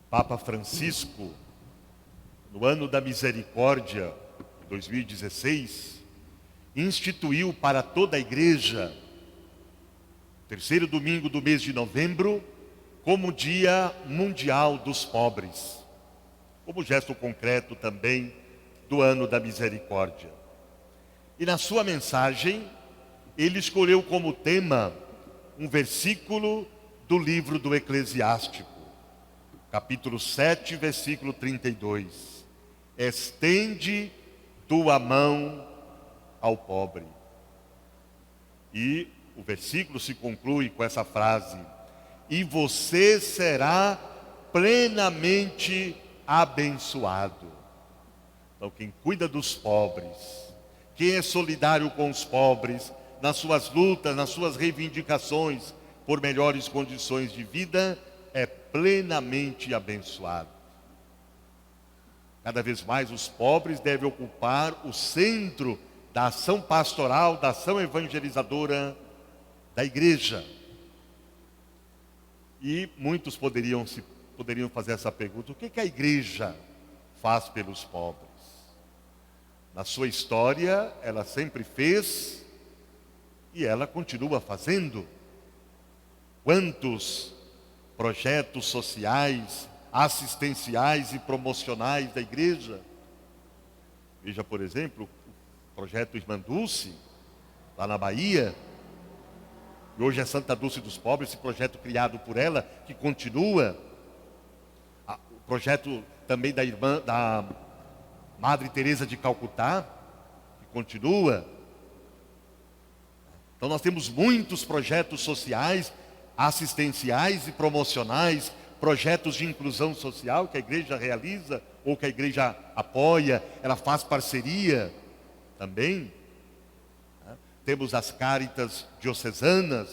Papa Francisco, no ano da misericórdia, 2016, instituiu para toda a igreja, terceiro domingo do mês de novembro, como Dia Mundial dos Pobres, como gesto concreto também do ano da misericórdia. E na sua mensagem, ele escolheu como tema um versículo do livro do Eclesiástico, capítulo 7, versículo 32. Estende tua mão ao pobre. E o versículo se conclui com essa frase: e você será plenamente abençoado. Então, quem cuida dos pobres, quem é solidário com os pobres, nas suas lutas, nas suas reivindicações por melhores condições de vida, é plenamente abençoado. Cada vez mais os pobres devem ocupar o centro da ação pastoral, da ação evangelizadora da igreja. E muitos poderiam fazer essa pergunta: o que a igreja faz pelos pobres? Na sua história, ela sempre fez e ela continua fazendo. Quantos projetos sociais, assistenciais e promocionais da igreja? Veja, por exemplo, o projeto Irmã Dulce, lá na Bahia, e hoje é Santa Dulce dos Pobres, esse projeto criado por ela, que continua. O projeto também da Madre Teresa de Calcutá, que continua. Então nós temos muitos projetos sociais, assistenciais e promocionais, projetos de inclusão social que a igreja realiza ou que a igreja apoia, ela faz parceria também. Temos as cáritas diocesanas,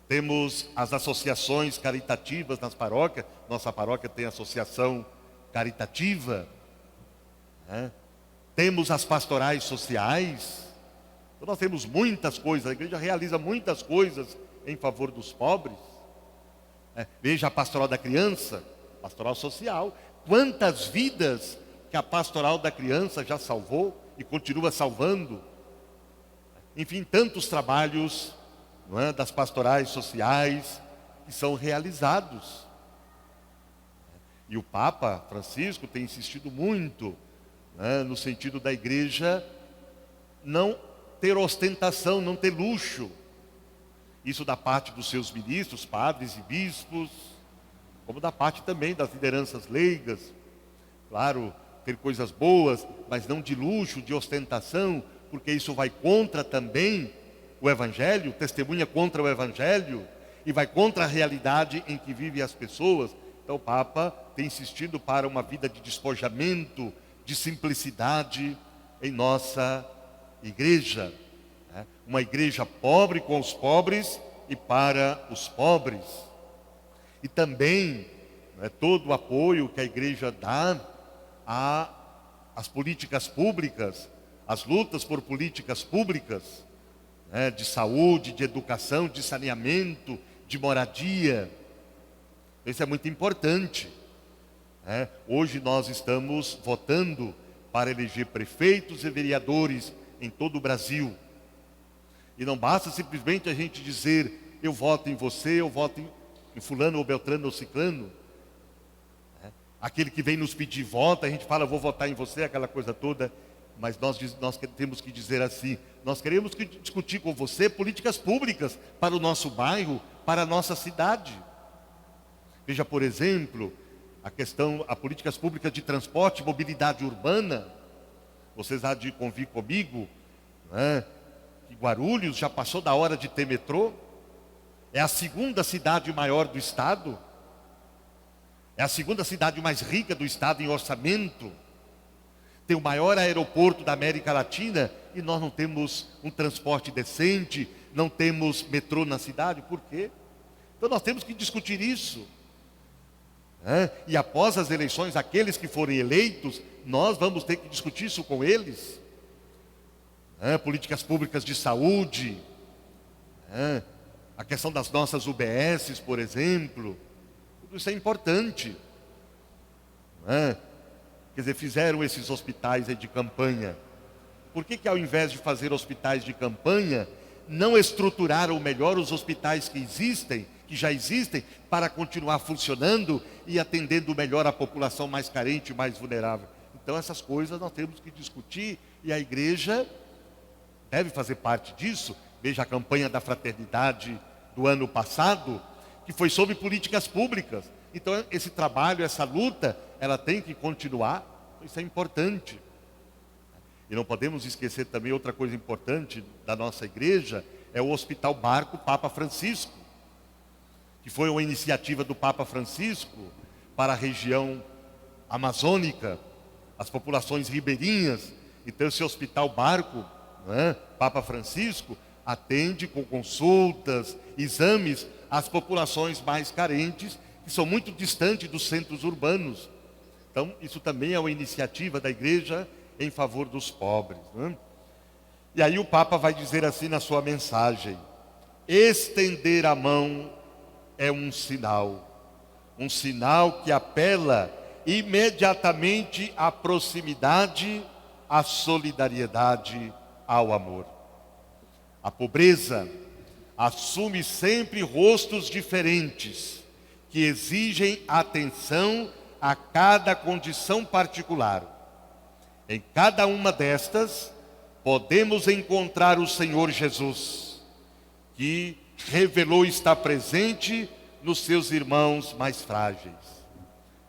temos as associações caritativas nas paróquias. Nossa paróquia tem associação caritativa. Temos as pastorais sociais. Então nós temos muitas coisas, a igreja realiza muitas coisas em favor dos pobres. Veja a pastoral da criança, pastoral social. Quantas vidas que a pastoral da criança já salvou e continua salvando. Enfim, tantos trabalhos, das pastorais sociais que são realizados. E o Papa Francisco tem insistido muito, no sentido da igreja não ter ostentação, não ter luxo. Isso da parte dos seus ministros, padres e bispos, como da parte também das lideranças leigas. Claro, ter coisas boas, mas não de luxo, de ostentação, porque isso vai contra também o Evangelho, testemunha contra o Evangelho, e vai contra a realidade em que vivem as pessoas. Então o Papa tem insistido para uma vida de despojamento, de simplicidade em nossa igreja. Uma igreja pobre com os pobres e para os pobres. E também todo o apoio que a igreja dá às políticas públicas, às lutas por políticas públicas, de saúde, de educação, de saneamento, de moradia. Isso é muito importante. Hoje nós estamos votando para eleger prefeitos e vereadores em todo o Brasil. E não basta simplesmente a gente dizer: eu voto em você, eu voto em fulano ou beltrano ou ciclano. Aquele que vem nos pedir voto, a gente fala: vou votar em você, aquela coisa toda. Mas nós temos que dizer assim: nós queremos discutir com você políticas públicas para o nosso bairro, para a nossa cidade. Veja, por exemplo, a políticas públicas de transporte e mobilidade urbana. Vocês há de convir comigo, que Guarulhos já passou da hora de ter metrô. É a segunda cidade maior do estado. É a segunda cidade mais rica do estado em orçamento. Tem o maior aeroporto da América Latina e nós não temos um transporte decente, não temos metrô na cidade. Por quê? Então nós temos que discutir isso. E após as eleições, aqueles que forem eleitos, nós vamos ter que discutir isso com eles. Políticas públicas de saúde, a questão das nossas UBSs, por exemplo. Tudo isso é importante. Não é? Quer dizer, fizeram esses hospitais aí de campanha. Por que ao invés de fazer hospitais de campanha, não estruturaram melhor os hospitais que existem, que já existem, para continuar funcionando e atendendo melhor a população mais carente, mais vulnerável? Então essas coisas nós temos que discutir e a igreja deve fazer parte disso. Veja a campanha da fraternidade do ano passado, que foi sobre políticas públicas. Então esse trabalho, essa luta, ela tem que continuar. Isso é importante. E não podemos esquecer também outra coisa importante da nossa igreja, é o Hospital Barco Papa Francisco, que foi uma iniciativa do Papa Francisco para a região amazônica, as populações ribeirinhas. Então esse Hospital Barco, né, Papa Francisco, atende com consultas, exames às populações mais carentes, que são muito distantes dos centros urbanos. Então isso também é uma iniciativa da igreja em favor dos pobres, né? E aí o Papa vai dizer assim na sua mensagem: estender a mão é um sinal que apela imediatamente à proximidade, à solidariedade, ao amor. A pobreza assume sempre rostos diferentes, que exigem atenção a cada condição particular. Em cada uma destas, podemos encontrar o Senhor Jesus, que revelou estar presente nos seus irmãos mais frágeis.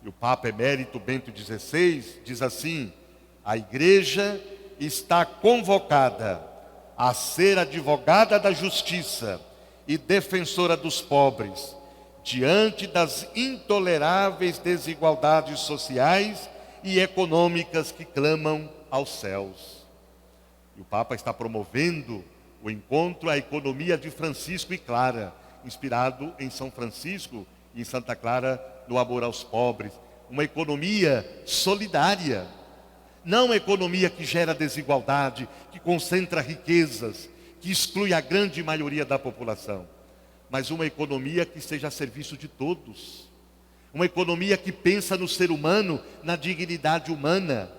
E o Papa Emérito Bento XVI diz assim: a igreja está convocada a ser advogada da justiça e defensora dos pobres, diante das intoleráveis desigualdades sociais e econômicas que clamam aos céus. E o Papa está promovendo o encontro A Economia de Francisco e Clara, inspirado em São Francisco e em Santa Clara, no amor aos pobres. Uma economia solidária, não uma economia que gera desigualdade, que concentra riquezas, que exclui a grande maioria da população, mas uma economia que esteja a serviço de todos. Uma economia que pensa no ser humano, na dignidade humana.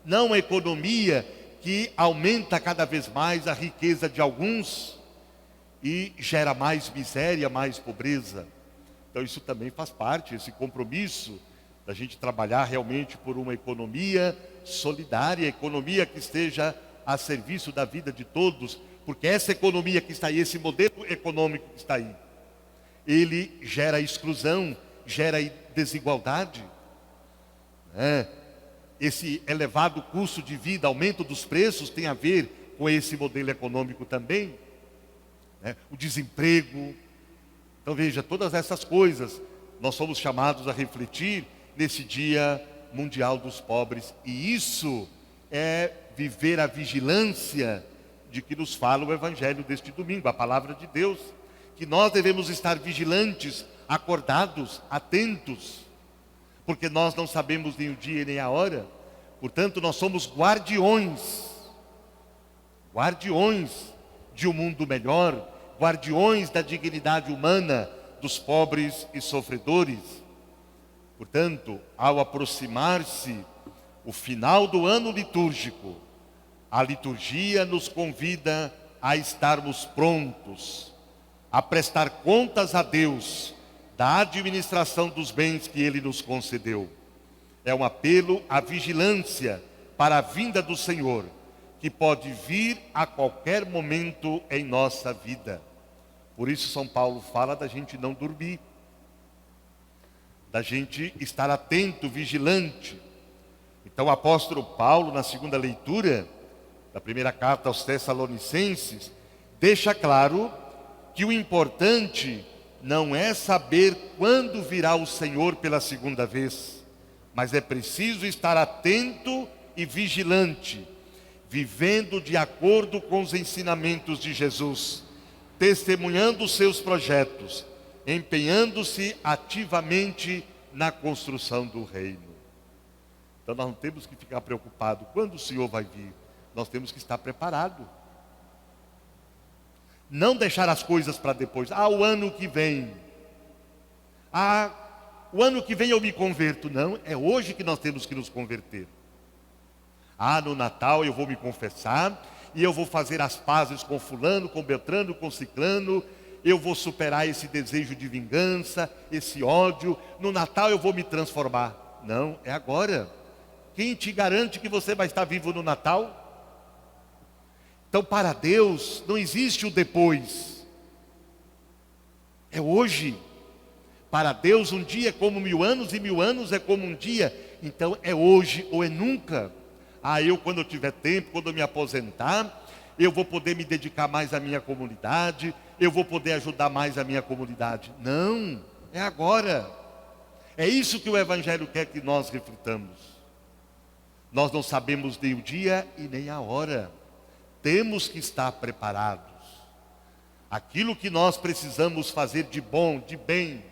Não uma economia que aumenta cada vez mais a riqueza de alguns e gera mais miséria, mais pobreza. Então isso também faz parte, esse compromisso da gente trabalhar realmente por uma economia solidária, economia que esteja a serviço da vida de todos, porque essa economia que está aí, esse modelo econômico que está aí, ele gera exclusão, gera desigualdade, né? Esse elevado custo de vida, aumento dos preços, tem a ver com esse modelo econômico também, né? O desemprego. Então veja, todas essas coisas nós somos chamados a refletir nesse Dia Mundial dos Pobres, e isso é viver a vigilância de que nos fala o Evangelho deste domingo, a palavra de Deus, que nós devemos estar vigilantes, acordados, atentos, porque nós não sabemos nem o dia nem a hora. Portanto, nós somos guardiões de um mundo melhor, guardiões da dignidade humana dos pobres e sofredores. Portanto, ao aproximar-se o final do ano litúrgico, a liturgia nos convida a estarmos prontos, a prestar contas a Deus da administração dos bens que Ele nos concedeu. É um apelo à vigilância para a vinda do Senhor, que pode vir a qualquer momento em nossa vida. Por isso São Paulo fala da gente não dormir, da gente estar atento, vigilante. Então o apóstolo Paulo, na segunda leitura da primeira carta aos Tessalonicenses, deixa claro que o importante não é saber quando virá o Senhor pela segunda vez, mas é preciso estar atento e vigilante, vivendo de acordo com os ensinamentos de Jesus, testemunhando os seus projetos, empenhando-se ativamente na construção do reino. Então nós não temos que ficar preocupados quando o Senhor vai vir, nós temos que estar preparados. Não deixar as coisas para depois. O ano que vem. o ano que vem eu me converto. Não, é hoje que nós temos que nos converter. No Natal eu vou me confessar e eu vou fazer as pazes com fulano, com Beltrano, com Ciclano. Eu vou superar esse desejo de vingança, esse ódio. No Natal eu vou me transformar. Não, é agora. Quem te garante que você vai estar vivo no Natal? Então, para Deus não existe o depois. É hoje. Para Deus um dia é como 1000 anos e 1000 anos é como um dia. Então é hoje ou é nunca. Eu quando eu tiver tempo, quando eu me aposentar, eu vou poder me dedicar mais à minha comunidade, eu vou poder ajudar mais a minha comunidade. Não, é agora. É isso que o Evangelho quer que nós reflitamos. Nós não sabemos nem o dia e nem a hora. Temos que estar preparados. Aquilo que nós precisamos fazer de bom, de bem,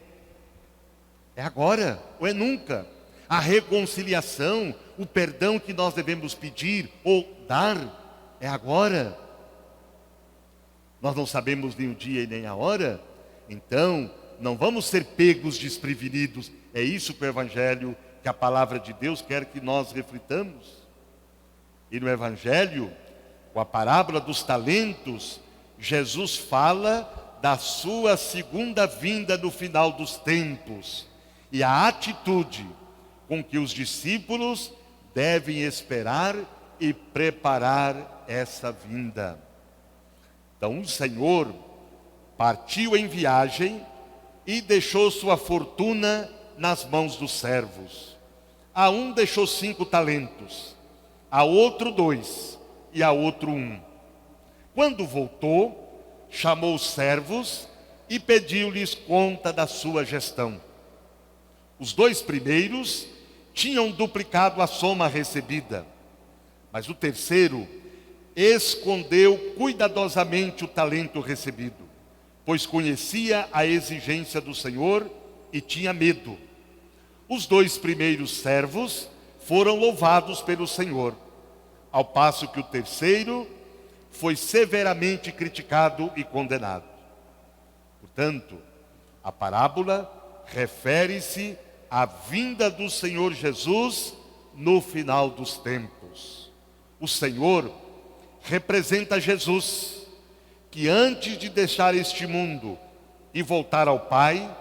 é agora ou é nunca. A reconciliação, o perdão que nós devemos pedir ou dar, é agora. Nós não sabemos nem o dia e nem a hora, então não vamos ser pegos desprevenidos. É isso que o Evangelho, que a palavra de Deus quer que nós reflitamos. E no Evangelho, com a parábola dos talentos, Jesus fala da sua segunda vinda no final dos tempos e a atitude com que os discípulos devem esperar e preparar essa vinda. Então o Senhor partiu em viagem e deixou sua fortuna nas mãos dos servos. A um deixou 5 talentos, a outro 2 e a outro 1. Quando voltou, chamou os servos e pediu-lhes conta da sua gestão. Os 2 primeiros tinham duplicado a soma recebida, mas o terceiro escondeu cuidadosamente o talento recebido, pois conhecia a exigência do Senhor e tinha medo. Os 2 primeiros servos foram louvados pelo Senhor, ao passo que o terceiro foi severamente criticado e condenado. Portanto, a parábola refere-se à vinda do Senhor Jesus no final dos tempos. O Senhor representa Jesus, que antes de deixar este mundo e voltar ao Pai,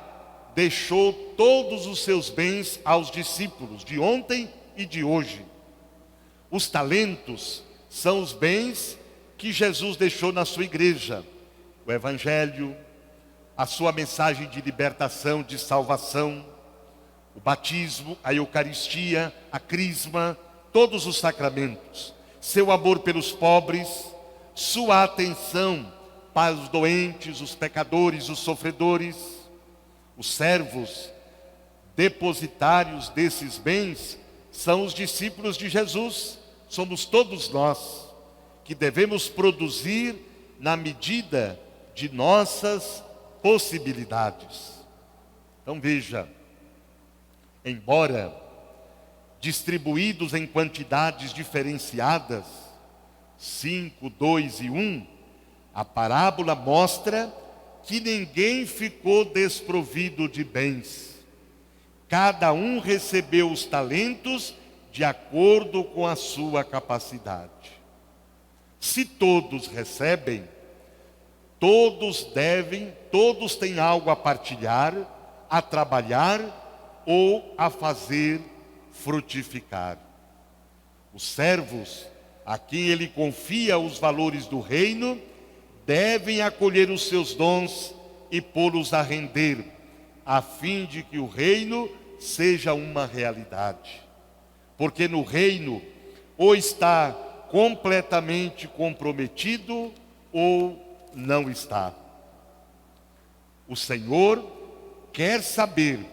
deixou todos os seus bens aos discípulos de ontem e de hoje. Os talentos são os bens que Jesus deixou na sua igreja: o Evangelho, a sua mensagem de libertação, de salvação, o batismo, a Eucaristia, a Crisma, todos os sacramentos, seu amor pelos pobres, sua atenção para os doentes, os pecadores, os sofredores. Os servos depositários desses bens são os discípulos de Jesus. Somos todos nós que devemos produzir na medida de nossas possibilidades. Então veja, embora distribuídos em quantidades diferenciadas, 5, 2 e 1, a parábola mostra que ninguém ficou desprovido de bens. Cada um recebeu os talentos de acordo com a sua capacidade. Se todos recebem, todos têm algo a partilhar, a trabalhar ou a fazer frutificar. Os servos, a quem ele confia os valores do reino, devem acolher os seus dons e pô-los a render, a fim de que o reino seja uma realidade. Porque no reino, ou está completamente comprometido, ou não está. O Senhor quer saber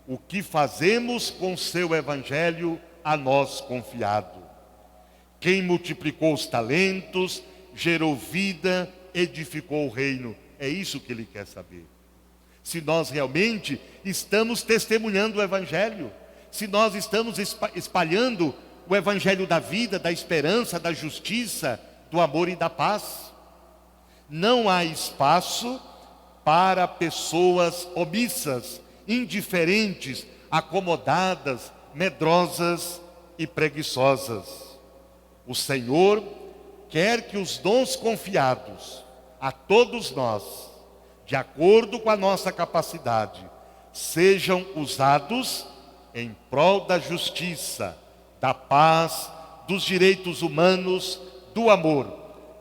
o que fazemos com seu Evangelho a nós confiado. Quem multiplicou os talentos, gerou vida, edificou o reino. É isso que ele quer saber. Se nós realmente estamos testemunhando o Evangelho, se nós estamos espalhando o Evangelho da vida, da esperança, da justiça, do amor e da paz. Não há espaço para pessoas omissas indiferentes, acomodadas, medrosas e preguiçosas. O Senhor quer que os dons confiados a todos nós, de acordo com a nossa capacidade, sejam usados em prol da justiça, da paz, dos direitos humanos, do amor,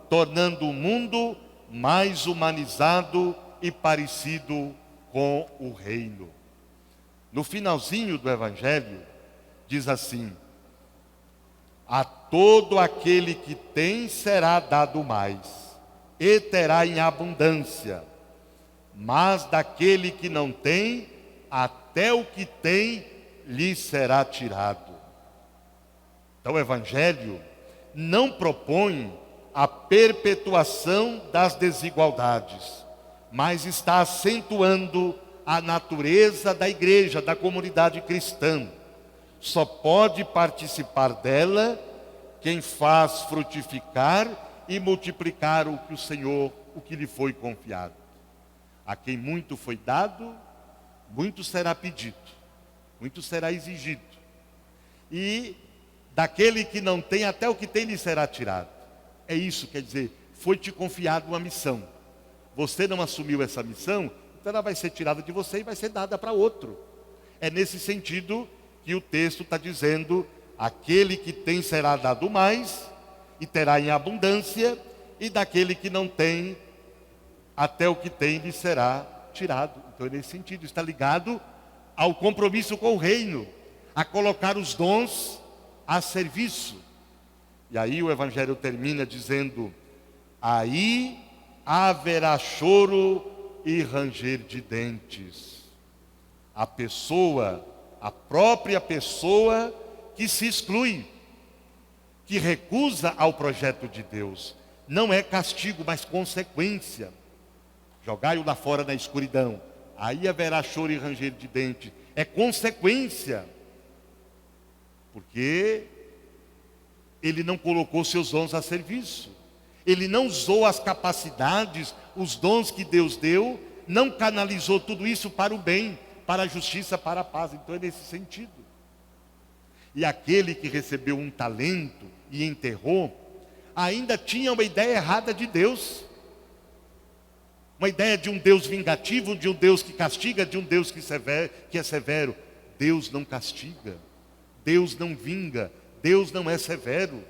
tornando o mundo mais humanizado e parecido com o reino. No finalzinho do Evangelho, diz assim: a todo aquele que tem será dado mais, e terá em abundância, mas daquele que não tem, até o que tem lhe será tirado. Então o Evangelho não propõe a perpetuação das desigualdades, mas está acentuando a natureza da igreja, da comunidade cristã. Só pode participar dela quem faz frutificar e multiplicar o que lhe foi confiado. A quem muito foi dado, muito será pedido, muito será exigido. E daquele que não tem, até o que tem lhe será tirado. É isso, quer dizer, foi-te confiado uma missão. Você não assumiu essa missão, então ela vai ser tirada de você e vai ser dada para outro. É nesse sentido que o texto está dizendo: aquele que tem será dado mais, e terá em abundância, e daquele que não tem, até o que tem lhe será tirado. Então é nesse sentido, está ligado ao compromisso com o reino, a colocar os dons a serviço. E aí o Evangelho termina dizendo: aí haverá choro e ranger de dentes. A pessoa, a própria pessoa que se exclui, que recusa ao projeto de Deus, não é castigo, mas consequência. Jogai-o lá fora na escuridão, aí haverá choro e ranger de dentes. É consequência, porque ele não colocou seus dons a serviço. Ele não usou as capacidades, os dons que Deus deu, não canalizou tudo isso para o bem, para a justiça, para a paz. Então é nesse sentido. E aquele que recebeu um talento e enterrou, ainda tinha uma ideia errada de Deus. Uma ideia de um Deus vingativo, de um Deus que castiga, de um Deus que é severo. Deus não castiga, Deus não vinga, Deus não é severo.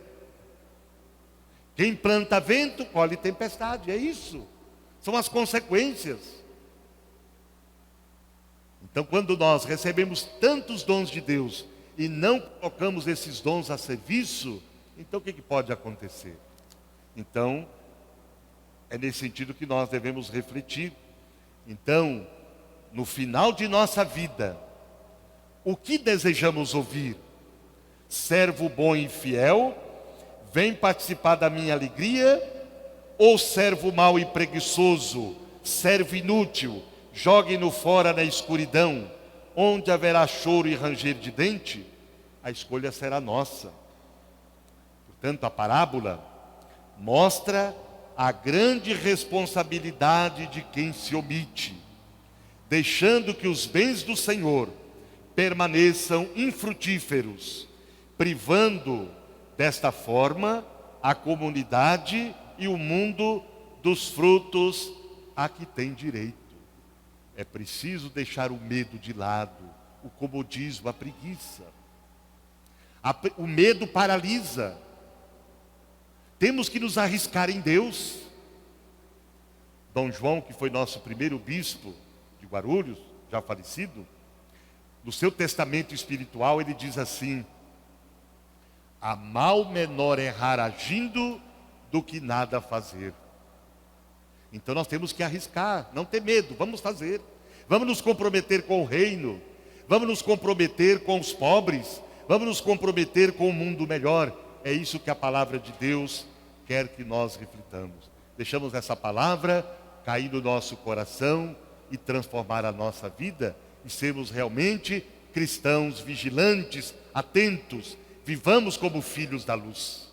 Quem planta vento, colhe tempestade, é isso. São as consequências. Então, quando nós recebemos tantos dons de Deus e não colocamos esses dons a serviço, então o que pode acontecer? Então, é nesse sentido que nós devemos refletir. Então, no final de nossa vida, o que desejamos ouvir? Servo bom e fiel, vem participar da minha alegria? Ou servo mau e preguiçoso, servo inútil, jogue-no fora na escuridão, onde haverá choro e ranger de dente? A escolha será nossa. Portanto, a parábola mostra a grande responsabilidade de quem se omite, deixando que os bens do Senhor permaneçam infrutíferos, privando desta forma a comunidade e o mundo dos frutos a que tem direito. É preciso deixar o medo de lado, o comodismo, a preguiça. O medo paralisa. Temos que nos arriscar em Deus. Dom João, que foi nosso primeiro bispo de Guarulhos, já falecido, no seu testamento espiritual ele diz assim: há mal menor errar agindo do que nada fazer. Então nós temos que arriscar, não ter medo, vamos fazer. Vamos nos comprometer com o reino, vamos nos comprometer com os pobres, vamos nos comprometer com um mundo melhor. É isso que a palavra de Deus quer que nós reflitamos. Deixamos essa palavra cair no nosso coração e transformar a nossa vida e sermos realmente cristãos vigilantes, atentos, vivamos como filhos da luz.